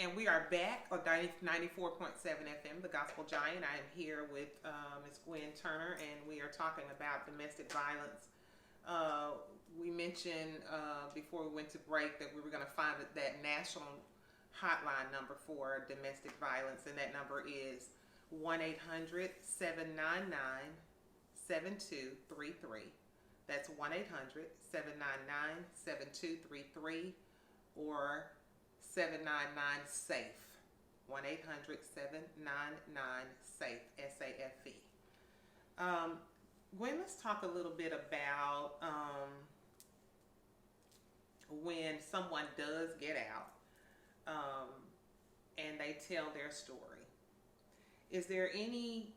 And we are back on 94.7 FM, The Gospel Giant. I am here with Ms. Gwen Turner, and we are talking about domestic violence. We mentioned before we went to break that we were going to find that national hotline number for domestic violence, and that number is 1-800-799-7233. That's 1-800-799-7233 or 799-SAFE. 1-800-799-SAFE, SAFE. Gwen, let's talk a little bit about when someone does get out and they tell their story. Is there any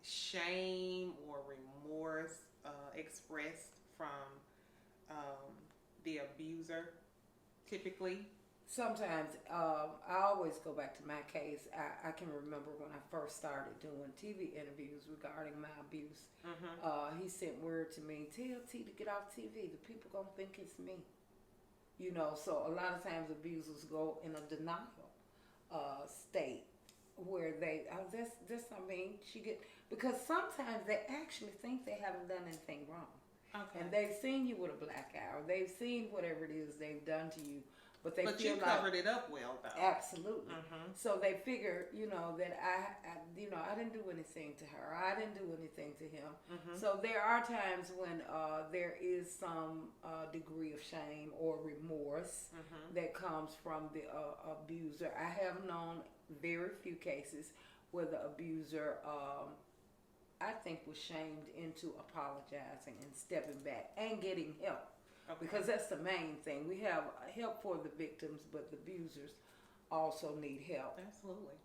shame or remorse expressed from the abuser typically? Sometimes I always go back to my case. I can remember when I first started doing TV interviews regarding my abuse. Mm-hmm. He sent word to me, tell T to get off TV. The people gonna think it's me. You know, so a lot of times abusers go in a denial state where they, this I mean, because sometimes they actually think they haven't done anything wrong. Okay. And they've seen you with a black eye, or they've seen whatever it is they've done to you, but they But feel you like, covered it up well, though. absolutely. Mm-hmm. So they figure, that I didn't do anything to her. I didn't do anything to him. Mm-hmm. So there are times when there is some degree of shame or remorse Mm-hmm. that comes from the abuser. I have known very few cases where the abuser, I think, was shamed into apologizing and stepping back and getting help. Okay. Because that's the main thing. We have help for the victims, but the abusers also need help. Absolutely.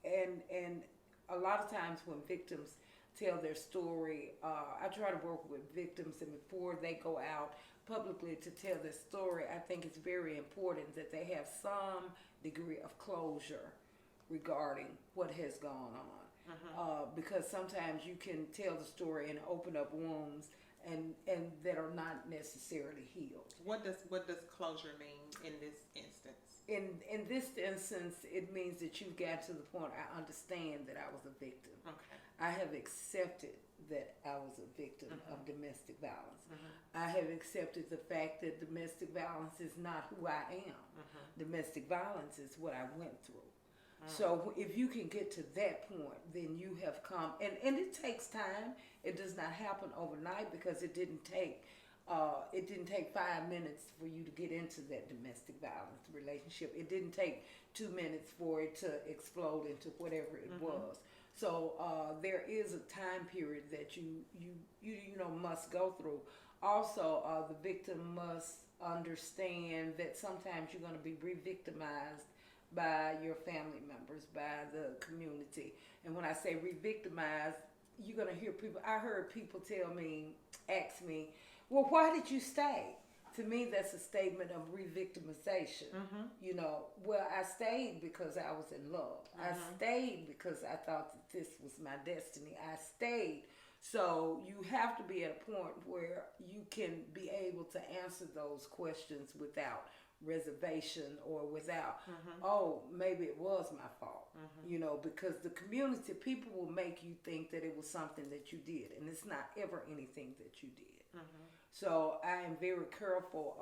And a lot of times when victims tell their story, I try to work with victims, and before they go out publicly to tell their story, I think it's very important that they have some degree of closure regarding what has gone on. Mm-hmm. Because sometimes you can tell the story and open up wounds and that are not necessarily healed. What does closure mean in this instance? In this instance, it means that you've got to the point, I understand that I was a victim. Okay. I have accepted that I was a victim Mm-hmm. of domestic violence. Mm-hmm. I have accepted the fact that domestic violence is not who I am. Mm-hmm. Domestic violence is what I went through. Mm-hmm. So if you can get to that point, then you have come, and it takes time. It does not happen overnight, because it didn't take 5 minutes for you to get into that domestic violence relationship. It didn't take 2 minutes for it to explode into whatever it Mm-hmm. was. So there is a time period that you must go through. Also, the victim must understand that sometimes you're going to be re-victimized by your family members, by the community. And when I say re-victimized, you're going to hear people, I heard people ask me, well, why did you stay? To me, that's a statement of re-victimization. Mm-hmm. Well, I stayed because I was in love. Mm-hmm. I stayed because I thought that this was my destiny. I stayed. So you have to be at a point where you can be able to answer those questions without reservation or without, Mm-hmm. oh, maybe it was my fault. Mm-hmm. Because the community, people will make you think that it was something that you did, and it's not ever anything that you did. Mm-hmm. So I am very careful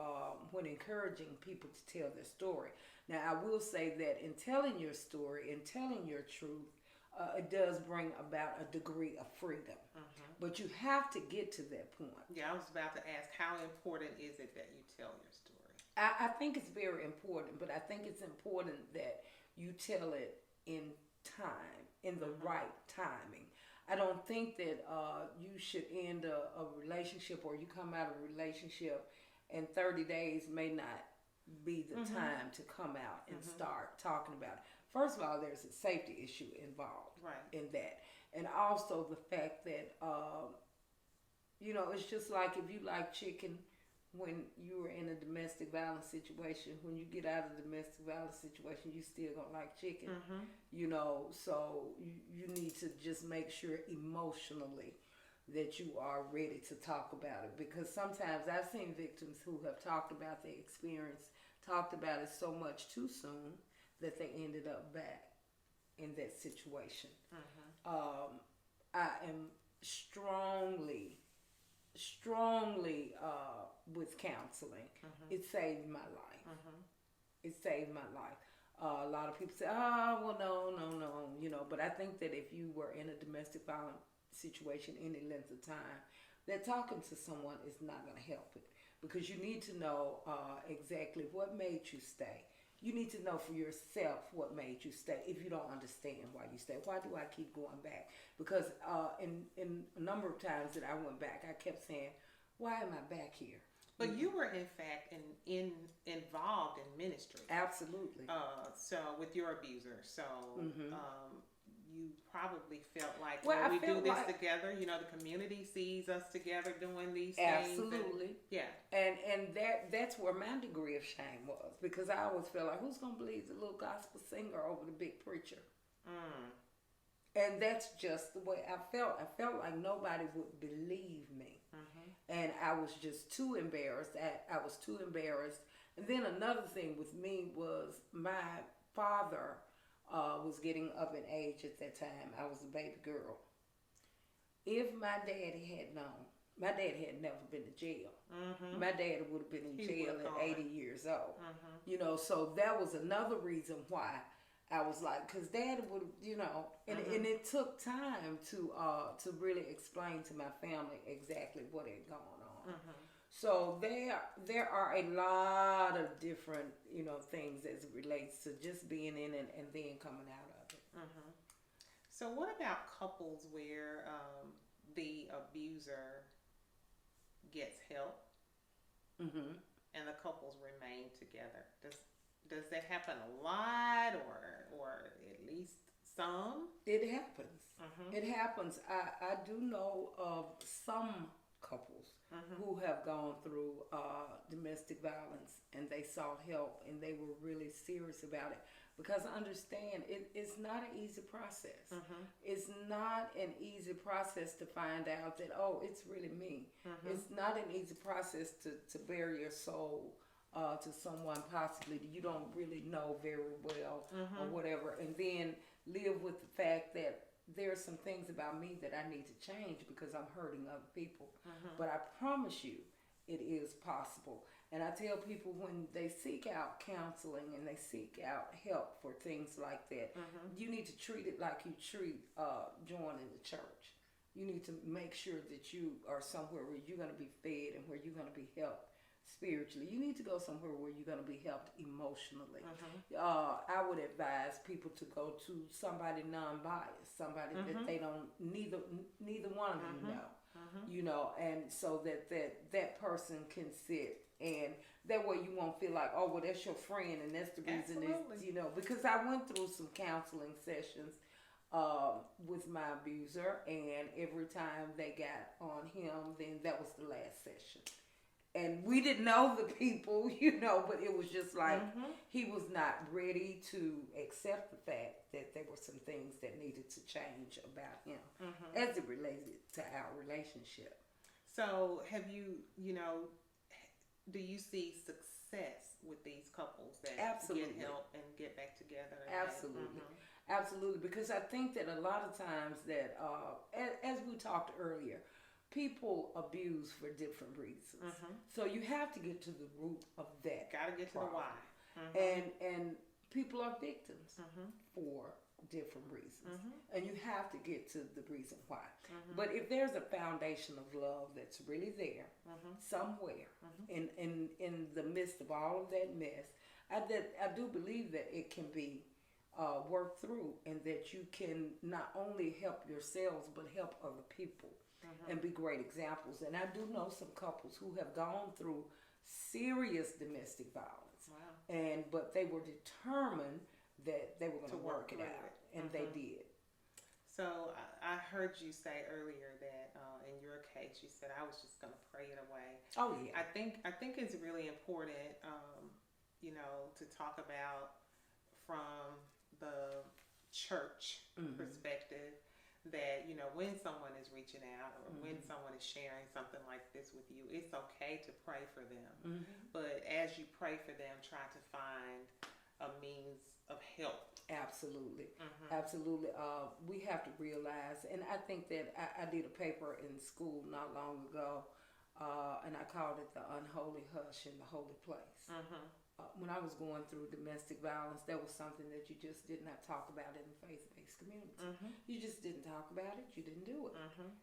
when encouraging people to tell their story. Now, I will say that in telling your story and telling your truth, it does bring about a degree of freedom. Mm-hmm. But you have to get to that point. Yeah, I was about to ask, how important is it that you tell your story? I think it's very important, but I think it's important that you tell it in time, in the Mm-hmm. right timing. I don't think that you should end a relationship, or you come out of a relationship and 30 days may not be the Mm-hmm. time to come out and Mm-hmm. start talking about it. First of all, there's a safety issue involved Right. in that. And also the fact that, it's just like if you like chicken, when you were in a domestic violence situation, when you get out of the domestic violence situation, you still gonna like chicken. Mm-hmm. So you need to just make sure emotionally that you are ready to talk about it, because sometimes I've seen victims who have talked about their experience talked about it so much too soon that they ended up back in that situation. I am strongly with counseling. It saved my life. It saved my life. A lot of people say, "Oh, well, no," But I think that if you were in a domestic violence situation any length of time, that talking to someone is not going to help it, because you need to know exactly what made you stay. You need to know for yourself what made you stay. If you don't understand why you stay, why do I keep going back? Because in a number of times that I went back, I kept saying, "Why am I back here?" But you were in fact involved in ministry. Absolutely. So with your abuser, so you probably felt like, we do this together. The community sees us together doing these things. Absolutely. Yeah. And that's where my degree of shame was, because I always felt like, who's gonna believe the little gospel singer over the big preacher? And that's just the way I felt. I felt like nobody would believe me. And I was just too embarrassed. I was too embarrassed. And then another thing with me was my father was getting up in age at that time. I was a baby girl. If my daddy had known, my dad had never been to jail. My dad would have been in jail at 80 years old. So that was another reason why I was like, because Daddy would, and it took time to really explain to my family exactly what had gone on. So there are a lot of different, things as it relates to just being in and then coming out of it. So what about couples where the abuser gets help and the couples remain together? Does that happen a lot, or at least some? It happens. It happens. I do know of some couples who have gone through domestic violence, and they sought help, and they were really serious about it. Because understand, it's not an easy process. It's not an easy process to find out that, it's really me. It's not an easy process to bare your soul to someone possibly you don't really know very well or whatever, and then live with the fact that there are some things about me that I need to change because I'm hurting other people. But I promise you, it is possible. And I tell people, when they seek out counseling and they seek out help for things like that, you need to treat it like you treat joining the church. You need to make sure that you are somewhere where you're going to be fed and where you're going to be helped spiritually. You need to go somewhere where you're going to be helped emotionally. I would advise people to go to somebody non-biased, somebody that they don't, neither one of you know, and so that person can sit, and that way you won't feel like, well, that's your friend and that's the reason is, because I went through some counseling sessions with my abuser, and every time they got on him, then that was the last session. And we didn't know the people, but it was just like he was not ready to accept the fact that there were some things that needed to change about him as it related to our relationship. So have you, do you see success with these couples that get help and get back together? Absolutely. Absolutely. Because I think that a lot of times that, as we talked earlier, people abuse for different reasons. So you have to get to the root of that. Got to get to the why. And people are victims for different reasons. And you have to get to the reason why. But if there's a foundation of love that's really there somewhere in the midst of all of that mess, I do believe that it can be worked through, and that you can not only help yourselves but help other people. And be great examples. And I do know some couples who have gone through serious domestic violence. Wow. But they were determined that they were going to work it out. And they did. So I heard you say earlier that in your case, you said, I was just going to pray it away. Oh, yeah. I think it's really important, to talk about from the church perspective, that, you know, when someone is reaching out or when someone is sharing something like this with you, it's okay to pray for them. But as you pray for them, try to find a means of help. Absolutely. Absolutely. We have to realize, and I think that I did a paper in school not long ago, and I called it The Unholy Hush in the Holy Place. When I was going through domestic violence, that was something that you just did not talk about in the faith-based community. You just didn't talk about it. You didn't do it.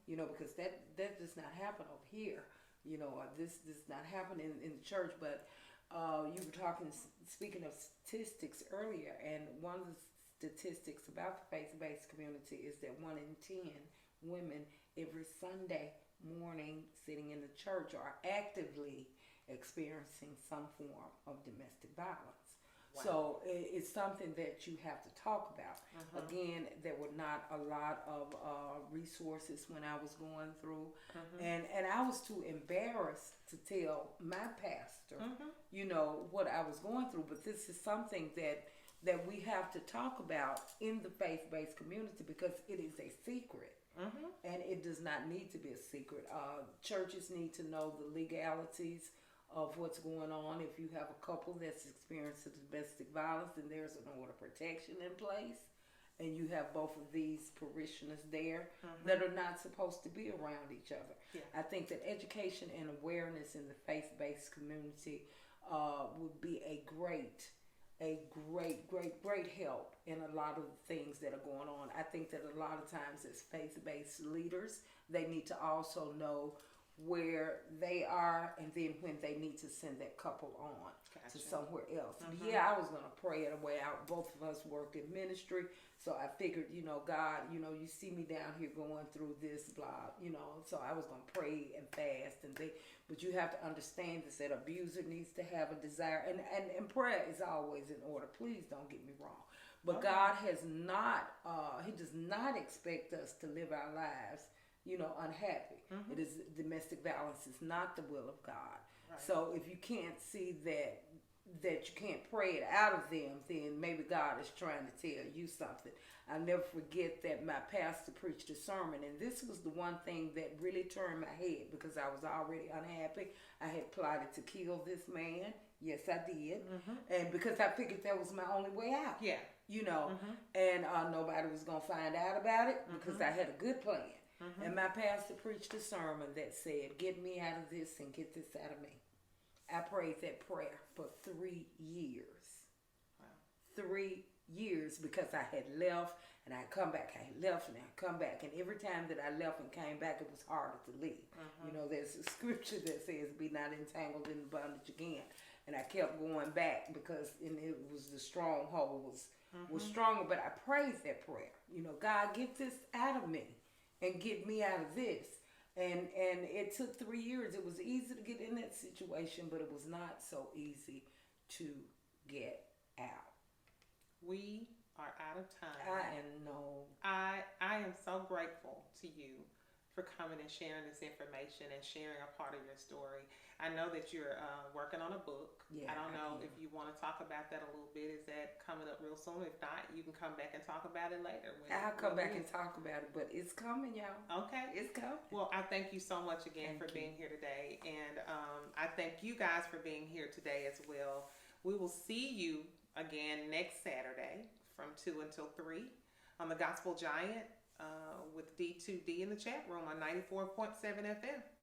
You know, because that does not happen over here. You know, this does not happen in the church. But you were speaking of statistics earlier, and one of the statistics about the faith-based community is that 1 in 10 women every Sunday morning sitting in the church are actively experiencing some form of domestic violence. Wow. So it's something that you have to talk about. Again, there were not a lot of resources when I was going through, and I was too embarrassed to tell my pastor, you know, what I was going through. But this is something that we have to talk about in the faith-based community because it is a secret. And it does not need to be a secret. Churches need to know the legalities of what's going on. If you have a couple that's experiencing domestic violence, then there's an order of protection in place, and you have both of these parishioners there that are not supposed to be around each other. I think that education and awareness in the faith-based community would be a great help in a lot of the things that are going on. I think that a lot of times as faith-based leaders, they need to also know where they are and then when they need to send that couple on to somewhere else. I was going to pray it away out. Both of us worked in ministry, so I figured, you know, God, you know, you see me down here going through this, blah, you know, so I was going to pray and fast but you have to understand this, that abuser needs to have a desire, and prayer is always in order. Please don't get me wrong. But God has not, he does not expect us to live our lives, you know, unhappy. It is domestic violence is not the will of God. So if you can't see that you can't pray it out of them, then maybe God is trying to tell you something. I'll never forget that my pastor preached a sermon, and this was the one thing that really turned my head because I was already unhappy. I had plotted to kill this man. Yes, I did. And because I figured that was my only way out. You know, and nobody was going to find out about it because I had a good plan. And my pastor preached a sermon that said, get me out of this and get this out of me. I prayed that prayer for 3 years. 3 years because I had left and I come back. I had left and I come back. And every time that I left and came back, it was harder to leave. You know, there's a scripture that says, be not entangled in the bondage again. And I kept going back because it was the stronghold was stronger. But I prayed that prayer. You know, God, get this out of me and get me out of this. And it took 3 years. It was easy to get in that situation, but it was not so easy to get out. We are out of time. I am so grateful to you for coming and sharing this information and sharing a part of your story. I know that you're working on a book. I don't know if you want to talk about that a little bit. Is that coming up real soon? If not, you can come back and talk about it later. I'll come back and talk about it, but it's coming, y'all. Okay. It's coming. Well, I thank you so much again for being here today. And I thank you guys for being here today as well. We will see you again next Saturday from 2 until 3 on the Gospel Giant with D2D in the chat room on 94.7 FM.